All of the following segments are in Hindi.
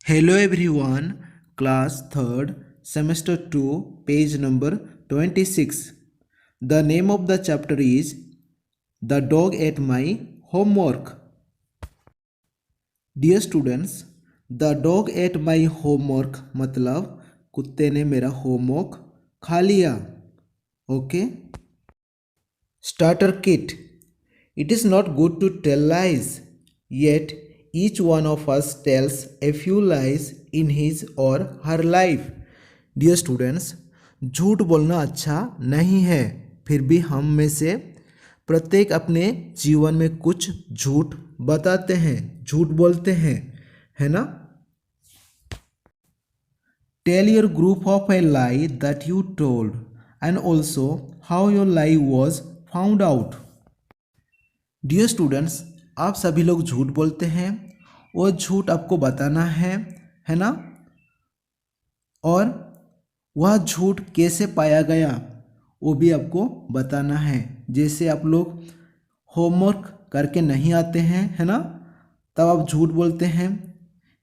Hello everyone, class 3rd, semester 2, page number 26. The name of the chapter is The Dog Ate My Homework. Dear students, The Dog Ate My Homework मतलब कुत्ते ने मेरा होमवर्क खा लिया. Okay? Starter kit. It is not good to tell lies, yet each one of us tells a few lies in his or her life. Dear students, झूठ बोलना अच्छा नहीं है, फिर भी हम में से प्रत्येक अपने जीवन में कुछ झूठ बताते हैं, झूठ बोलते हैं, है ना? Tell your group of a lie that you told and also how your lie was found out. Dear students, आप सभी लोग झूठ बोलते हैं और झूठ आपको बताना है ना? और वह झूठ कैसे पाया गया वो भी आपको बताना है. जैसे आप लोग होमवर्क करके नहीं आते हैं, है ना? तब आप झूठ बोलते हैं,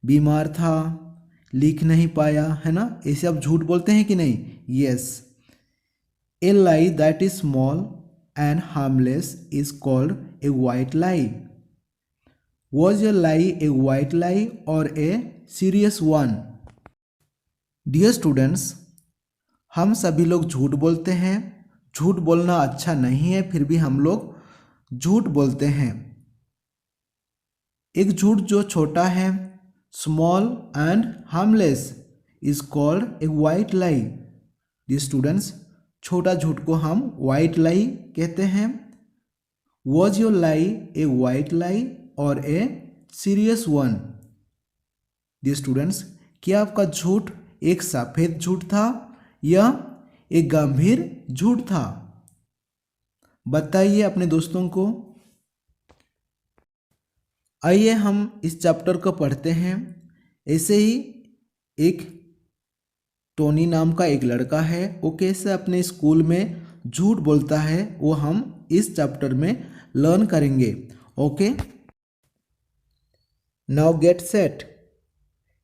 बीमार था, लिख नहीं पाया, है ना? ऐसे आप झूठ बोलते हैं कि नहीं? Yes. A lie that is small and harmless is called a white lie. Was your lie a white lie or a serious one? Dear students, हम सभी लोग झूठ बोलते हैं. झूठ बोलना अच्छा नहीं है, फिर भी हम लोग झूठ बोलते हैं. एक झूठ जो छोटा है, small and harmless, is called a white lie. Dear students, छोटा झूठ को हम वाइट लाई कहते हैं. Was your lie a white lie और a serious one? Dear students, क्या आपका झूठ एक सफ़ेद झूठ था या एक गंभीर झूठ था? बताइए अपने दोस्तों को. आइए हम इस चैप्टर को पढ़ते हैं. ऐसे ही एक टोनी नाम का एक लड़का है, वो कैसे अपने स्कूल में झूठ बोलता है वो हम इस चैप्टर में लर्न करेंगे. Okay, now get set.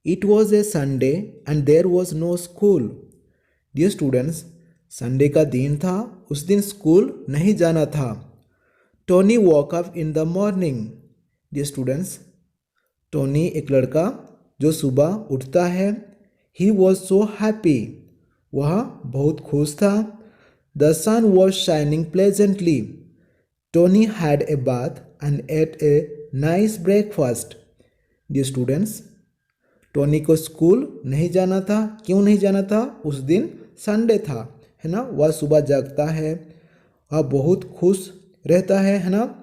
It was a Sunday and there was no school. Dear students, Sunday का दिन था, उस दिन स्कूल नहीं जाना था. Tony woke up in the morning. Dear students, Tony एक लड़का जो सुबह उठता है. He was so happy. वह बहुत खुश था. The sun was shining pleasantly. Tony had a bath and ate a nice breakfast. Dear students, Tony को स्कूल नहीं जाना था. क्यों नहीं जाना था? उस दिन संडे था, है ना? वह सुबह जागता है, वह बहुत खुश रहता है ना?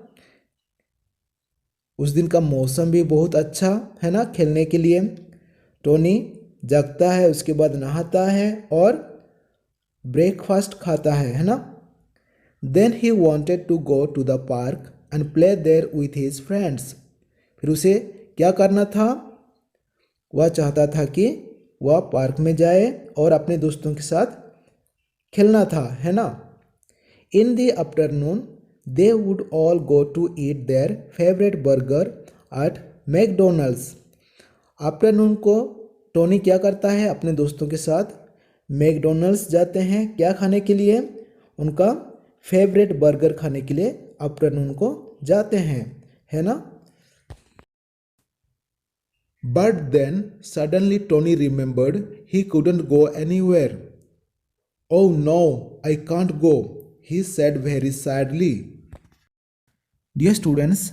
उस दिन का मौसम भी बहुत अच्छा है ना खेलने के लिए. टोनी जगता है, उसके बाद नहाता है और ब्रेकफास्ट खाता है ना? Then he wanted to go to the park and play there with his friends. फिर उसे क्या करना था? वह चाहता था कि वह पार्क में जाए और अपने दोस्तों के साथ खेलना था, है ना? In the afternoon they would all go to eat their favourite burger at McDonald's. Afternoon को टोनी क्या करता है? अपने दोस्तों के साथ मैकडोनल्ड्स जाते हैं. क्या खाने के लिए? उनका फेवरेट बर्गर खाने के लिए आफ्टरनून को जाते हैं, है ना? But then suddenly Tony remembered he couldn't go anywhere. Oh no, I can't go, he said very sadly. Dear students,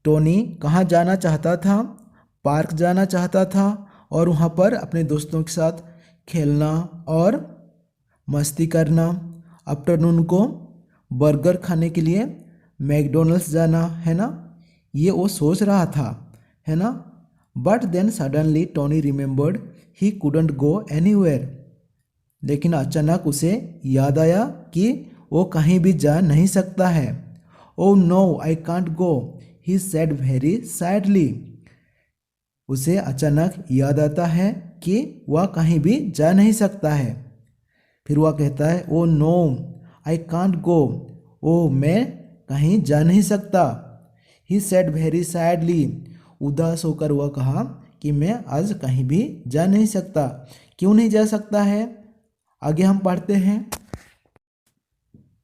Tony कहाँ जाना चाहता था? पार्क जाना चाहता था और वहाँ पर अपने दोस्तों के साथ खेलना और मस्ती करना. आफ्टरनून को बर्गर खाने के लिए मैकडोनल्ड्स जाना, है ना? ये वो सोच रहा था, है ना? But then suddenly Tony remembered he couldn't go anywhere. लेकिन अचानक उसे याद आया कि वो कहीं भी जा नहीं सकता है. Oh no, I can't go, he said very sadly. उसे अचानक याद आता है कि वह कहीं भी जा नहीं सकता है. फिर वह कहता है, ओ नो, आई कांट गो. ओ, मैं कहीं जा नहीं सकता. ही सेड वेरी सैडली. उदास होकर वह कहा कि मैं आज कहीं भी जा नहीं सकता। क्यों नहीं जा सकता है? आगे हम पढ़ते हैं।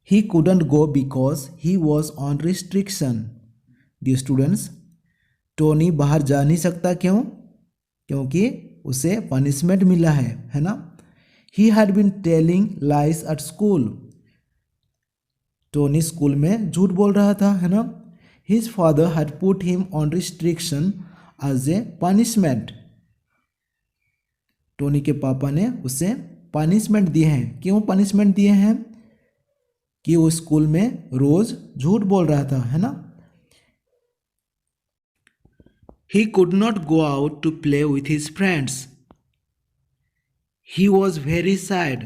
He couldn't go because he was on restriction. Dear students, Tony बाहर जा नहीं सकता क्यों? क्योंकि उसे पनिशमेंट मिला है ना? He had been telling lies at school. Tony school में झूठ बोल रहा था, है ना? His father had put him on restriction as a punishment. Tony के पापा ने उसे पनिशमेंट दिए हैं। क्यों पनिशमेंट दिए हैं? कि वो स्कूल में रोज झूठ बोल रहा था, है ना? He could not go out to play with his friends. He was very sad.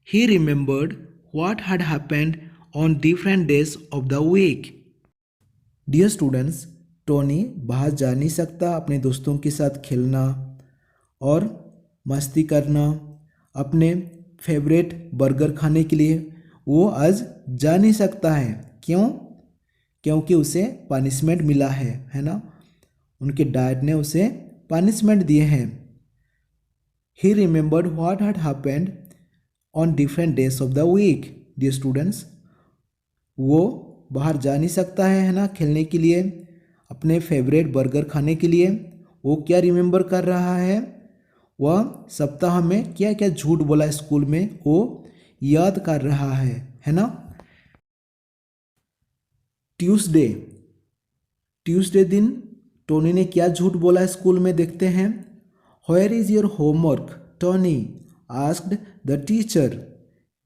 He remembered what had happened on different days of the week. Dear students, Tony बाहर जा नहीं सकता अपने दोस्तों के साथ खेलना और मस्ती करना, अपने फेवरेट बर्गर खाने के लिए वो आज जा नहीं सकता है। क्यों? क्योंकि उसे पनिशमेंट मिला है ना? उनके डैड ने उसे पनिशमेंट दिए हैं। He remembered what had happened on different days of the week. Dear students, वो बाहर जा नहीं सकता है ना, खेलने के लिए, अपने फेवरेट बर्गर खाने के लिए। वो क्या रिमेंबर कर रहा है? वह सप्ताह में क्या क्या झूठ बोला स्कूल में, वो याद कर रहा है ना? ट्यूसडे दिन टोनी ने क्या झूठ बोला स्कूल में, देखते हैं। Where is your homework, Tony? asked the teacher.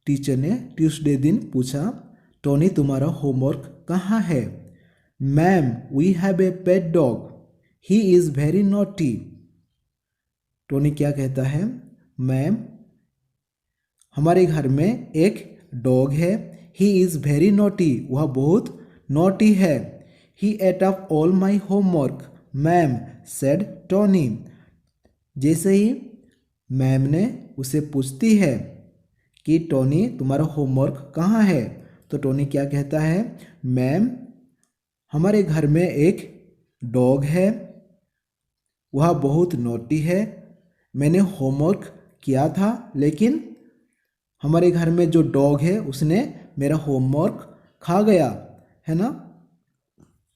Teacher ने ट्यूसडे दिन पूछा, टोनी तुम्हारा होमवर्क कहाँ है? Ma'am, we have a pet dog, he is very naughty. Tony क्या कहता है? मैम, हमारे घर में एक डॉग है, ही इज़ वेरी नॉटी, वह बहुत नॉटी है. He ate up all my homework ma'am, said Tony. जैसे ही मैम ने उसे पूछती है कि टोनी तुम्हारा होमवर्क कहाँ है, तो टोनी क्या कहता है? मैम, हमारे घर में एक डॉग है, वह बहुत नोटी है, मैंने होमवर्क किया था, लेकिन हमारे घर में जो डॉग है उसने मेरा होमवर्क खा गया, है ना?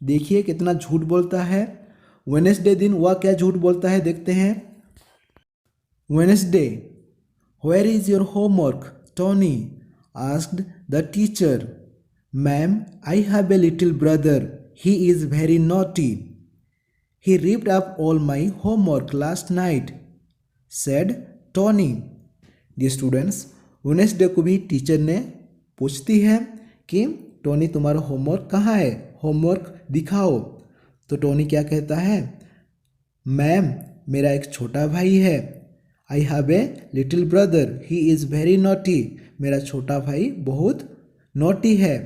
देखिए कितना झूठ बोलता है। वेडनेसडे दिन वह क्या झूठ बोलता है, देखते हैं। Wednesday, where is your homework Tony? Asked the teacher. Ma'am, I have a little brother, he is very naughty, he ripped up all my homework last night, said Tony. Dear students, Wednesday को भी टीचर ने पूछती है कि टोनी तुम्हारा होमवर्क कहाँ है, होमवर्क दिखाओ. तो टोनी क्या कहता है? मैम, मेरा एक छोटा भाई है, आई have a little brother, he is very naughty, मेरा छोटा भाई बहुत नॉटी है,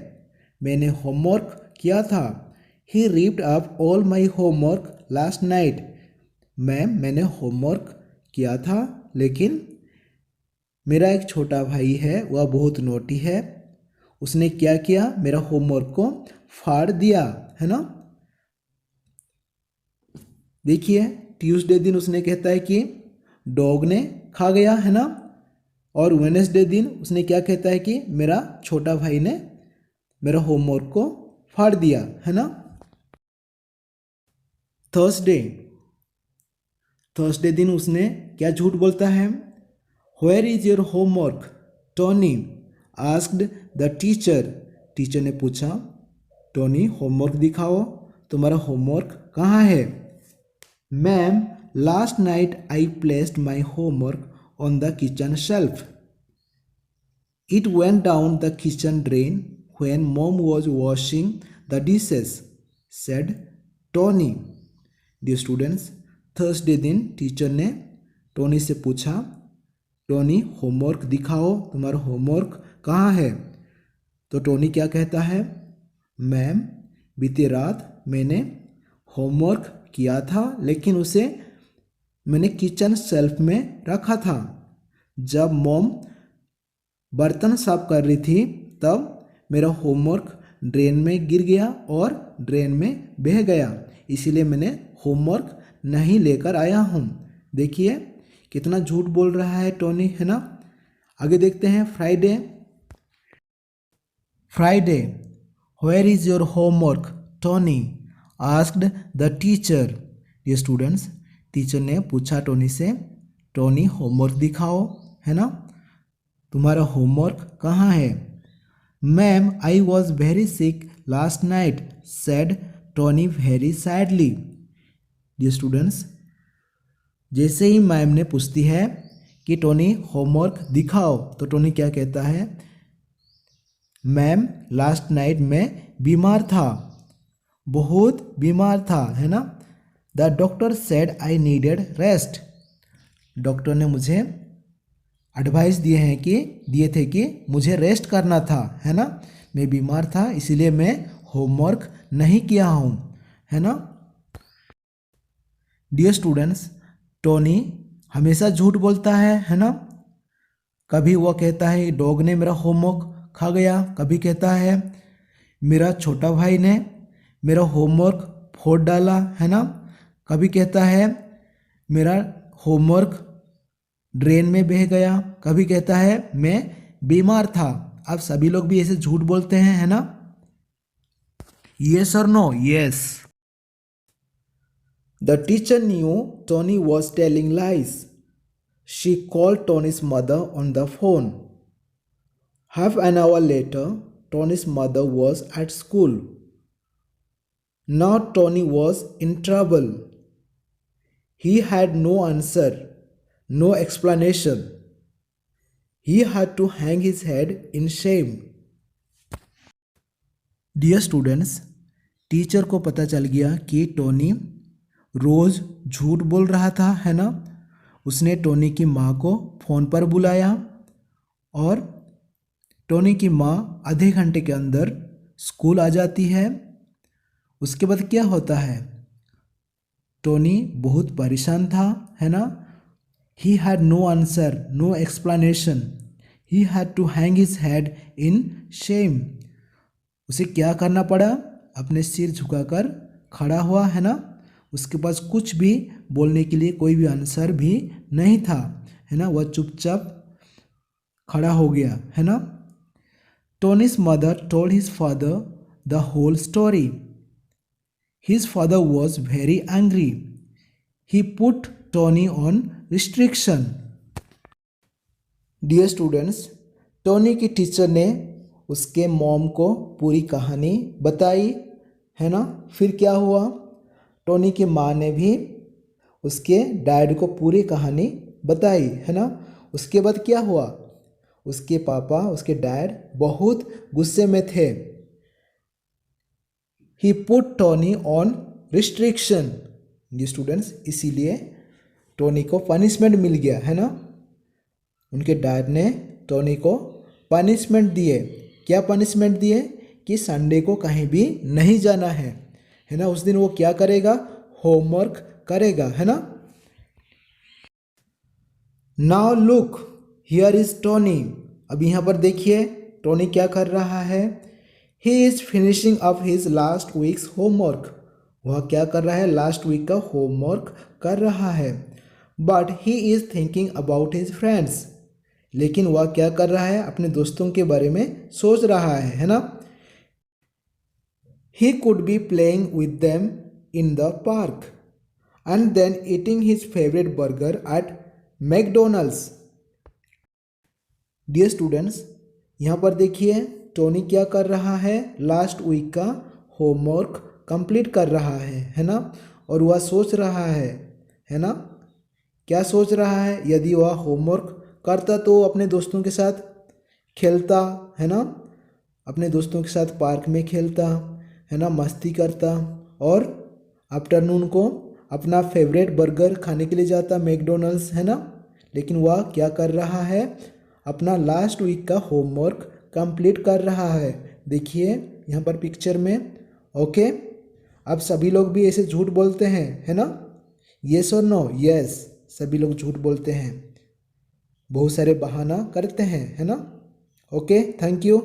मैंने होमवर्क किया था. He ripped up all my homework last night. Ma'am, मैंने होमवर्क किया था, लेकिन मेरा एक छोटा भाई है, वह बहुत नोटी है, उसने क्या किया, मेरा होमवर्क को फाड़ दिया, है ना? देखिए ट्यूसडे दिन उसने कहता है कि डॉग ने खा गया, है ना? और वेडनेसडे दिन उसने क्या कहता है कि मेरा छोटा भाई ने मेरा होमवर्क को फाड़ दिया, है ना? थर्सडे दिन उसने क्या झूठ बोलता है? Where is your homework Tony? Asked the teacher. Teacher ने पूछा, टोनी होमवर्क दिखाओ, तुम्हारा होमवर्क कहाँ है? Ma'am, last night I placed my homework on the kitchen shelf. It went down the kitchen drain when mom was washing the dishes, said Tony. Dear students, Thursday दिन टीचर ने टोनी से पूछा, टोनी होमवर्क दिखाओ, तुम्हारा होमवर्क कहाँ है? तो टोनी क्या कहता है? मैम, बीती रात मैंने होमवर्क किया था, लेकिन उसे मैंने किचन शेल्फ में रखा था. जब मॉम बर्तन साफ कर रही थी तब मेरा होमवर्क ड्रेन में गिर गया और ड्रेन में बह गया, इसीलिए मैंने होमवर्क नहीं लेकर आया हूँ। देखिए कितना झूठ बोल रहा है टोनी, है ना। आगे देखते हैं Friday. Friday, where is your homework Tony asked the teacher. ये स्टूडेंट्स, टीचर ने पूछा टोनी से, टोनी होमवर्क दिखाओ, है ना, तुम्हारा होमवर्क कहाँ है। Ma'am I was very sick last night said Tony very sadly. ये स्टूडेंट्स, जैसे ही मैम ने पूछती है कि टोनी होमवर्क दिखाओ, तो टोनी क्या कहता है, मैम लास्ट नाइट मैं बीमार था, बहुत बीमार था, है ना। The doctor said I needed rest. Doctor ने मुझे एडवाइस दिए थे कि मुझे रेस्ट करना था, है ना, मैं बीमार था इसीलिए मैं होमवर्क नहीं किया हूँ, है ना। डियर स्टूडेंट्स, टोनी हमेशा झूठ बोलता है ना। कभी वो कहता है डॉग ने मेरा होमवर्क खा गया, कभी कहता है मेरा छोटा भाई ने मेरा होमवर्क फोड़ डाला, है ना, कभी कहता है मेरा होमवर्क ड्रेन में बह गया, कभी कहता है मैं बीमार था। आप सभी लोग भी ऐसे झूठ बोलते हैं, है ना। येस और no? Yes. The teacher knew Tony was telling lies. She called Tony's mother on the phone. Half an hour later, Tony's mother was at school. Now Tony was in trouble. He had no answer, no explanation. He had to hang his head in shame. Dear students, teacher को पता चल गया कि टोनी रोज़ झूठ बोल रहा था, है ना। उसने टोनी की माँ को फ़ोन पर बुलाया और टोनी की माँ आधे घंटे के अंदर स्कूल आ जाती है। उसके बाद क्या होता है, टोनी बहुत परेशान था, है ना। He had no answer, no explanation, he had to hang his head in shame. उसे क्या करना पड़ा, अपने सिर झुकाकर खड़ा हुआ, है ना। उसके पास कुछ भी बोलने के लिए कोई भी आंसर भी नहीं था, है ना। वह चुपचाप खड़ा हो गया, है ना। टोनी's mother told his father the whole story. His father was very angry. He put Tony on restriction. Dear students, Tony की टीचर ने उसके मॉम को पूरी कहानी बताई, है ना। फिर क्या हुआ, टोनी की माँ ने भी उसके डैड को पूरी कहानी बताई, है ना। उसके बाद क्या हुआ, उसके पापा, उसके डैड बहुत गुस्से में थे। ही पुट टोनी ऑन रिस्ट्रिक्शन। ये स्टूडेंट्स, इसीलिए टोनी को पनिशमेंट मिल गया, है ना। उनके डैड ने टोनी को पनिशमेंट दिए। क्या पनिशमेंट दिए कि संडे को कहीं भी नहीं जाना है ना। उस दिन वो क्या करेगा, होमवर्क करेगा, है ना। Now look here is Tony. अब यहाँ पर देखिए टोनी क्या कर रहा है, he is finishing up his last weeks homework. वह क्या कर रहा है, लास्ट वीक का होमवर्क कर रहा है। But he is thinking about his friends. लेकिन वह क्या कर रहा है, अपने दोस्तों के बारे में सोच रहा है ना। He could be playing with them in the park and then eating his favorite burger at McDonald's. Dear students, यहाँ पर देखिए टोनी क्या कर रहा है, लास्ट वीक का होमवर्क कंप्लीट कर रहा है ना। और वह सोच रहा है ना। क्या सोच रहा है, यदि वह होमवर्क करता तो अपने दोस्तों के साथ खेलता, है ना। अपने दोस्तों के साथ पार्क में खेलता, है ना, मस्ती करता और आफ्टरनून को अपना फेवरेट बर्गर खाने के लिए जाता मैकडोनल्ड्स, है ना। लेकिन वह क्या कर रहा है, अपना लास्ट वीक का होमवर्क कंप्लीट कर रहा है। देखिए यहाँ पर पिक्चर में। ओके, अब सभी लोग भी ऐसे झूठ बोलते हैं, है ना। येस और नो? यस, सभी लोग झूठ बोलते हैं, बहुत सारे बहाना करते हैं, है ना। Okay, thank you.